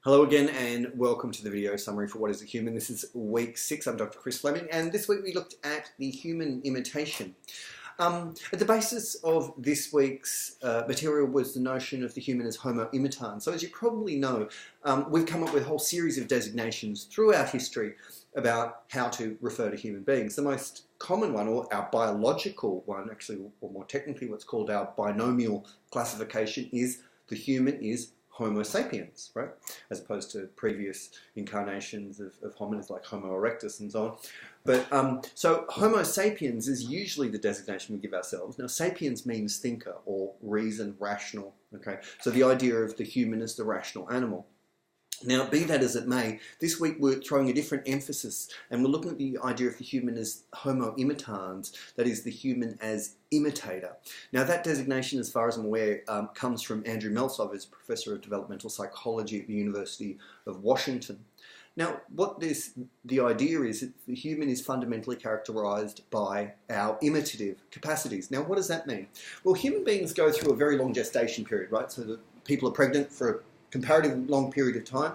Hello again and welcome to the video summary for What is a Human. This is week 6. I'm Dr. Chris Fleming, and this week we looked at the human imitation. At the basis of this week's material was the notion of the human as Homo imitans. So as you probably know, we've come up with a whole series of designations throughout history about how to refer to human beings. The most common one, or our biological one, actually, or more technically what's called our binomial classification, is the human is Homo sapiens, right? As opposed to previous incarnations of hominids like Homo erectus and so on. But so Homo sapiens is usually the designation we give ourselves. Now, sapiens means thinker or reason, rational, okay? So the idea of the human as the rational animal. Now, be that as it may, this week we're throwing a different emphasis, and we're looking at the idea of the human as Homo imitans, that is, the human as imitator. Now, that designation, as far as I'm aware, comes from Andrew Meltzoff, who's Professor of Developmental Psychology at the University of Washington. Now, the idea is that the human is fundamentally characterised by our imitative capacities. Now, what does that mean? Well, human beings go through a very long gestation period, right? So that people are pregnant for a comparatively long period of time.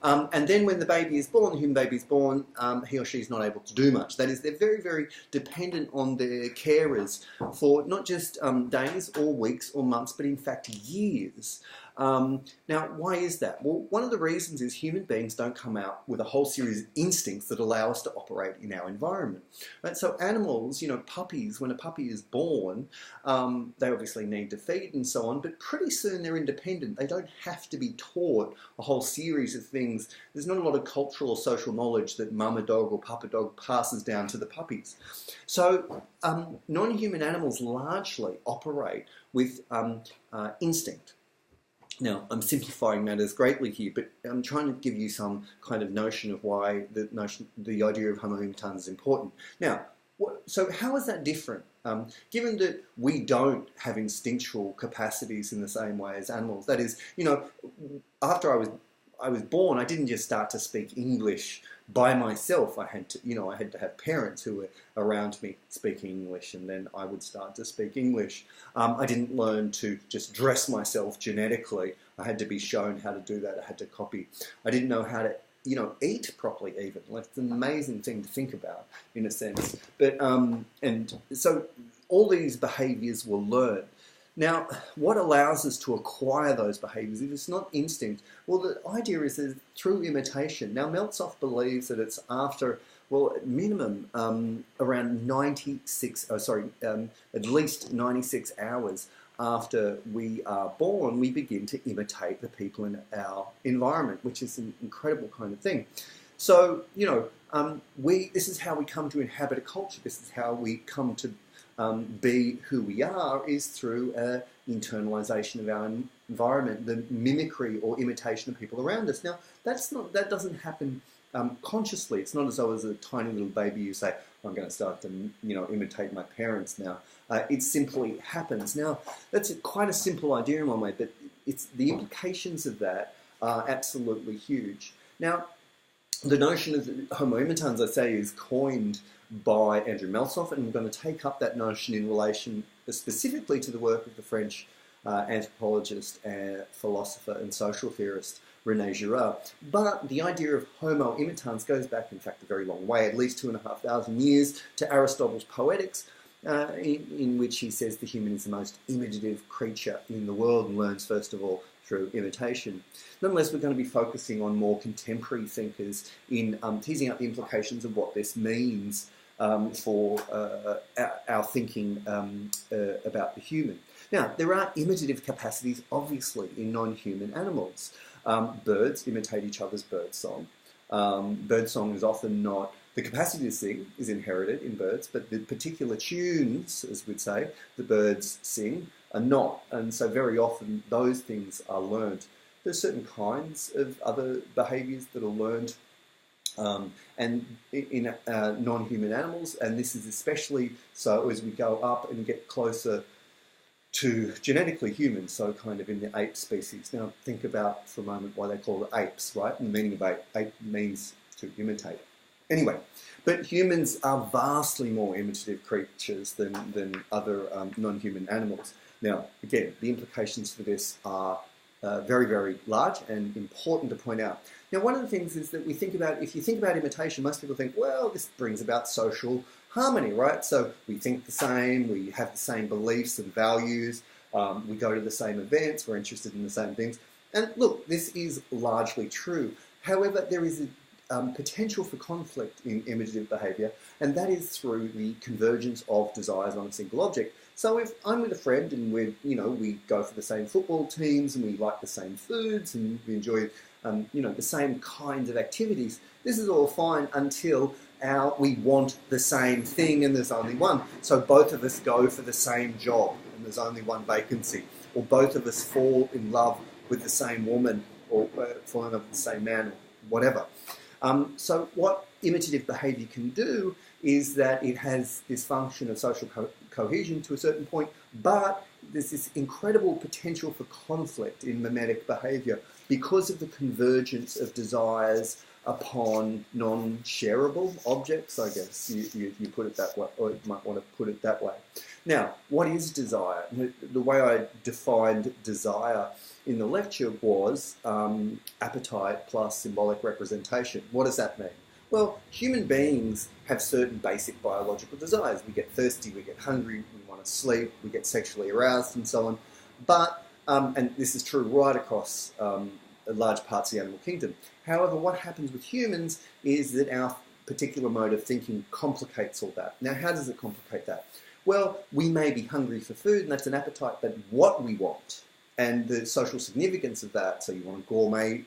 And then when the baby is born, the human baby is born, he or she is not able to do much. That is, they're very, very dependent on their carers for not just days or weeks or months, but in fact years. Now, why is that? Well, one of the reasons is human beings don't come out with a whole series of instincts that allow us to operate in our environment. Right? So animals, puppies, when a puppy is born, they obviously need to feed and so on, but pretty soon they're independent. They don't have to be taught a whole series of things. There's not a lot of cultural or social knowledge that mama dog or papa dog passes down to the puppies. So non-human animals largely operate with instinct. Now, I'm simplifying matters greatly here, but I'm trying to give you some kind of notion of why the idea of Homo imitans is important. Now, so how is that different? Given that we don't have instinctual capacities in the same way as animals, that is, after I was born, I didn't just start to speak English by myself. I had to have parents who were around me speaking English, and then I would start to speak English. I didn't learn to just dress myself genetically. I had to be shown how to do that. I had to copy. I didn't know how to, eat properly even. Like, it's an amazing thing to think about, in a sense. But, and so all these behaviours were learned. Now, what allows us to acquire those behaviours? If it's not instinct, well, the idea is that through imitation. Now, Meltzoff believes that it's after, well, at minimum, around at least 96 hours after we are born, we begin to imitate the people in our environment, which is an incredible kind of thing. So, this is how we come to inhabit a culture. This is how we come to be who we are, is through internalization of our environment, the mimicry or imitation of people around us. Now, that doesn't happen consciously. It's not as though as a tiny little baby you say, I'm going to start to imitate my parents now. It simply happens. Now, that's quite a simple idea in one way, but the implications of that are absolutely huge. Now, the notion of Homo imitans, I say, is coined by Andrew Meltzoff, and I'm going to take up that notion in relation specifically to the work of the French anthropologist, philosopher and social theorist René Girard. But the idea of Homo imitans goes back, in fact, a very long way, at least 2,500 years, to Aristotle's Poetics, in which he says the human is the most imitative creature in the world and learns, first of all, through imitation. Nonetheless, we're going to be focusing on more contemporary thinkers in teasing out the implications of what this means for our thinking about the human. Now, there are imitative capacities, obviously, in non-human animals. Birds imitate each other's birdsong. Birdsong is often not... The capacity to sing is inherited in birds, but the particular tunes, as we'd say, the birds sing are not. And so very often those things are learned. There's certain kinds of other behaviours that are learned and in non-human animals, and this is especially so as we go up and get closer to genetically humans, so kind of in the ape species. Now think about for a moment why they call it apes, right? And the meaning of ape. Ape means to imitate. Anyway, but humans are vastly more imitative creatures than other non-human animals. Now, again, the implications for this are very, very large and important to point out. Now, one of the things is that if you think about imitation, most people think, well, this brings about social harmony, right? So we think the same, we have the same beliefs and values, we go to the same events, we're interested in the same things. And look, this is largely true. However, there is a potential for conflict in imitative behaviour, and that is through the convergence of desires on a single object. So if I'm with a friend and we go for the same football teams and we like the same foods and we enjoy the same kinds of activities, this is all fine until we want the same thing and there's only one. So both of us go for the same job and there's only one vacancy, or both of us fall in love with the same woman or fall in love with the same man, or whatever. So what imitative behaviour can do is that it has this function of social cohesion to a certain point, but there's this incredible potential for conflict in mimetic behaviour because of the convergence of desires upon non-shareable objects, I guess you put it that way, or you might want to put it that way. Now, what is desire? The way I defined desire in the lecture was appetite plus symbolic representation. What does that mean? Well, human beings have certain basic biological desires. We get thirsty, we get hungry, we want to sleep, we get sexually aroused and so on. But, and this is true right across large parts of the animal kingdom. However, what happens with humans is that our particular mode of thinking complicates all that. Now, how does it complicate that? Well, we may be hungry for food, and that's an appetite, but what we want and the social significance of that, so you want gourmet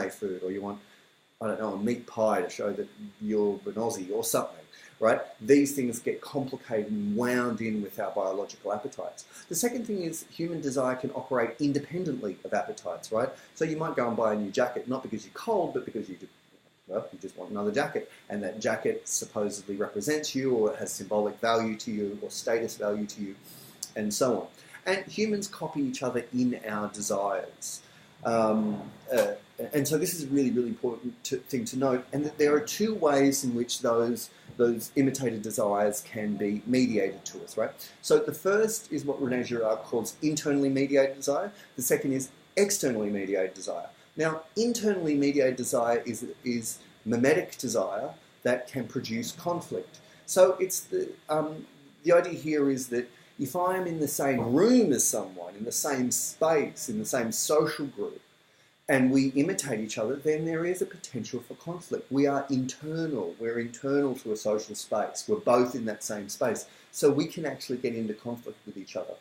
food, or you want, I don't know, a meat pie to show that you're an Aussie or something, right? These things get complicated and wound in with our biological appetites. The second thing is human desire can operate independently of appetites, right? So you might go and buy a new jacket, not because you're cold, but because you just want another jacket. And that jacket supposedly represents you, or it has symbolic value to you, or status value to you, and so on. And humans copy each other in our desires. And so this is a really, really important thing to note, and that there are two ways in which those imitated desires can be mediated to us, right? So the first is what René Girard calls internally mediated desire. The second is externally mediated desire. Now, internally mediated desire is mimetic desire that can produce conflict. So it's the idea here is that if I am in the same room as someone, in the same space, in the same social group, and we imitate each other, then there is a potential for conflict. We are internal. We're internal to a social space. We're both in that same space. So we can actually get into conflict with each other.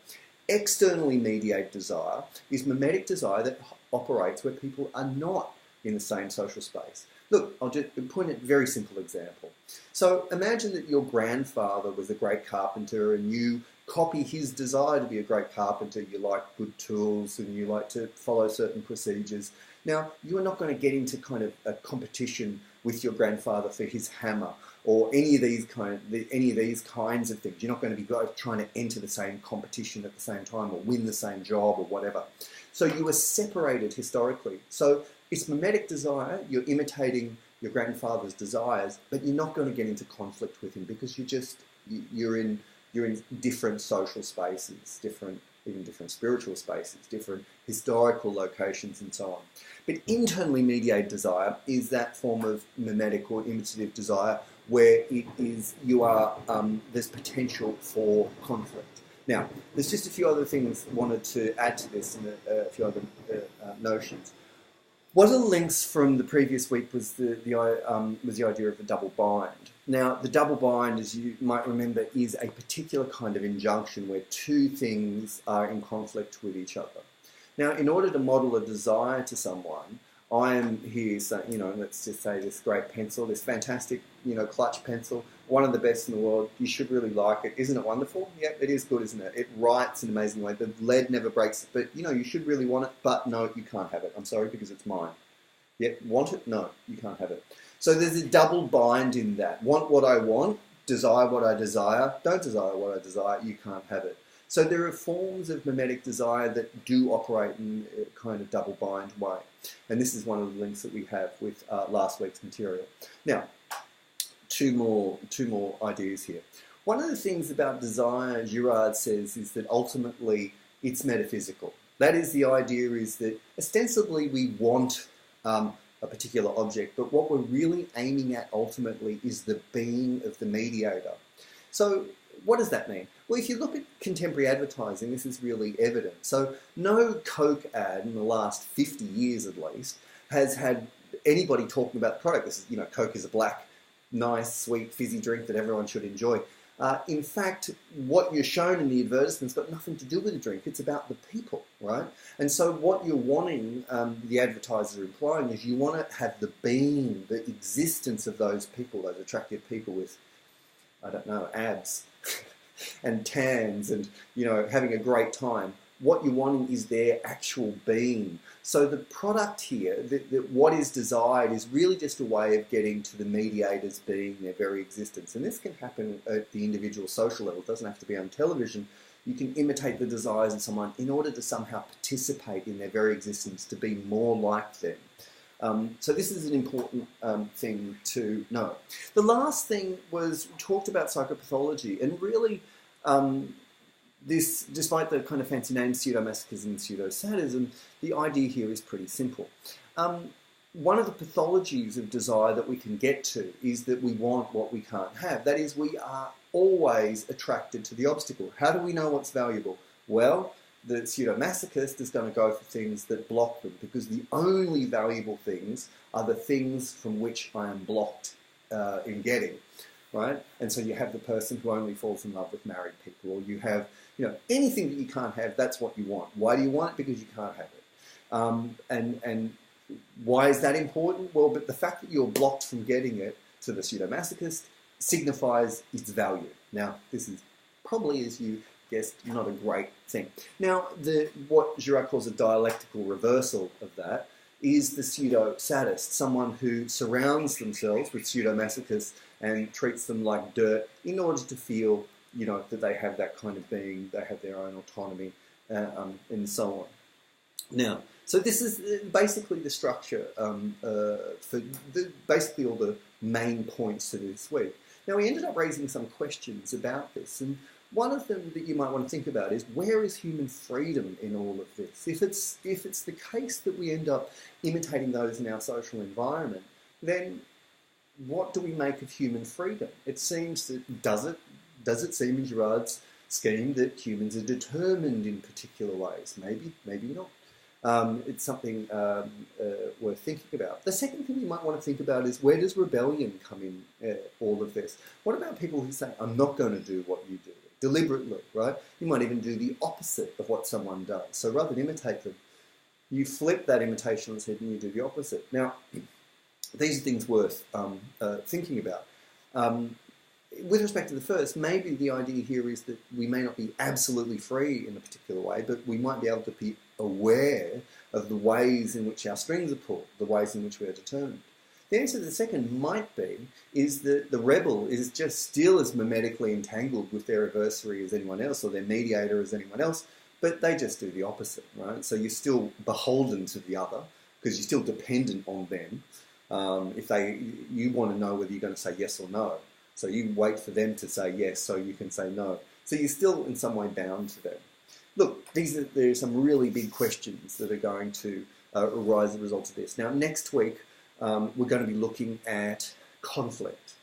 Externally mediated desire is mimetic desire that operates where people are not in the same social space. Look, I'll just point at a very simple example. So imagine that your grandfather was a great carpenter and you copy his desire to be a great carpenter. You like good tools and you like to follow certain procedures. Now, you are not going to get into kind of a competition with your grandfather for his hammer or any of these kinds of things. You're not going to be both trying to enter the same competition at the same time or win the same job or whatever. So you are separated historically. So it's mimetic desire. You're imitating your grandfather's desires, but you're not going to get into conflict with him because you're in different social spaces, even different spiritual spaces, different historical locations and so on. But internally mediated desire is that form of mimetic or imitative desire where there's potential for conflict. Now, there's just a few other things I wanted to add to this and a few other notions. One of the links from the previous week was the idea of a double bind. Now, the double bind, as you might remember, is a particular kind of injunction where two things are in conflict with each other. Now, in order to model a desire to someone, I am here saying, let's just say this great pencil, this fantastic, clutch pencil, one of the best in the world. You should really like it. Isn't it wonderful? Yeah, it is good, isn't it? It writes in an amazing way. The lead never breaks, but, you should really want it, but no, you can't have it. I'm sorry, because it's mine. Yeah, want it? No, you can't have it. So there's a double bind in that. Want what I want, desire what I desire, don't desire what I desire, you can't have it. So there are forms of mimetic desire that do operate in a kind of double bind way. And this is one of the links that we have with last week's material. Now, two more ideas here. One of the things about desire, Girard says, is that ultimately it's metaphysical. That is, the idea is that ostensibly we want a particular object, but what we're really aiming at ultimately is the being of the mediator. So what does that mean? Well, if you look at contemporary advertising, this is really evident. So no Coke ad in the last 50 years at least has had anybody talking about the product. This is, you know, Coke is a black, nice, sweet, fizzy drink that everyone should enjoy. In fact, what you're shown in the advertisement's got nothing to do with the drink. It's about the people, right? And so what you're wanting, the advertisers are implying, is you want to have the being, the existence of those people, those attractive people with, I don't know, abs and tans and, you know, having a great time. What you're wanting is their actual being. So the product here, what is desired, is really just a way of getting to the mediator's being, their very existence. And this can happen at the individual social level. It doesn't have to be on television. You can imitate the desires of someone in order to somehow participate in their very existence, to be more like them. So this is an important thing to know. The last thing was, we talked about psychopathology, and really this, despite the kind of fancy names, pseudomasochism and pseudosadism, the idea here is pretty simple. One of the pathologies of desire that we can get to is that we want what we can't have. That is, we are always attracted to the obstacle. How do we know what's valuable? Well, the pseudomasochist is going to go for things that block them, because the only valuable things are the things from which I am blocked in getting, right? And so you have the person who only falls in love with married people, or you have, you know, anything that you can't have, that's what you want. Why do you want it? Because you can't have it. And why is that important? Well, but the fact that you're blocked from getting it to the pseudomasochist signifies its value. Now, this is probably, as you guessed, not a great thing. Now, what Girard calls a dialectical reversal of that is the pseudo-sadist, someone who surrounds themselves with pseudo-masochists and treats them like dirt in order to feel, you know, that they have that kind of being, they have their own autonomy, and so on. Now, so this is basically the structure for basically all the main points to this week. Now, we ended up raising some questions about this, and one of them that you might want to think about is, where is human freedom in all of this? If it's the case that we end up imitating those in our social environment, then what do we make of human freedom? It seems that, does it seem in Girard's scheme that humans are determined in particular ways? Maybe not. It's something worth thinking about. The second thing you might want to think about is, where does rebellion come in all of this? What about people who say, I'm not going to do what you do, deliberately, right? You might even do the opposite of what someone does. So rather than imitate them, you flip that imitation on its head and you do the opposite. Now, these are things worth thinking about. With respect to the first, maybe the idea here is that we may not be absolutely free in a particular way, but we might be able to be aware of the ways in which our strings are pulled, the ways in which we are determined. The answer to the second might be is that the rebel is just still as mimetically entangled with their adversary as anyone else, or their mediator as anyone else, but they just do the opposite, right? So you're still beholden to the other, because you're still dependent on them. You want to know whether you're going to say yes or no. So you wait for them to say yes so you can say no. So you're still in some way bound to them. Look, there are some really big questions that are going to arise as a result of this. Now, next week, we're going to be looking at conflict.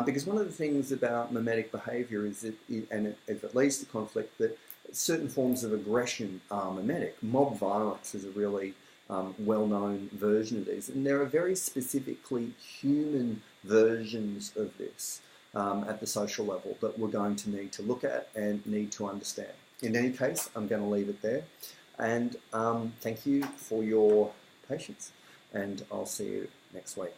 Because one of the things about mimetic behaviour is that, and if it leads to conflict, that certain forms of aggression are mimetic. Mob violence is a really well-known version of these. And there are very specifically human versions of this at the social level that we're going to need to look at and need to understand. In any case, I'm going to leave it there. And thank you for your patience. And I'll see you next week.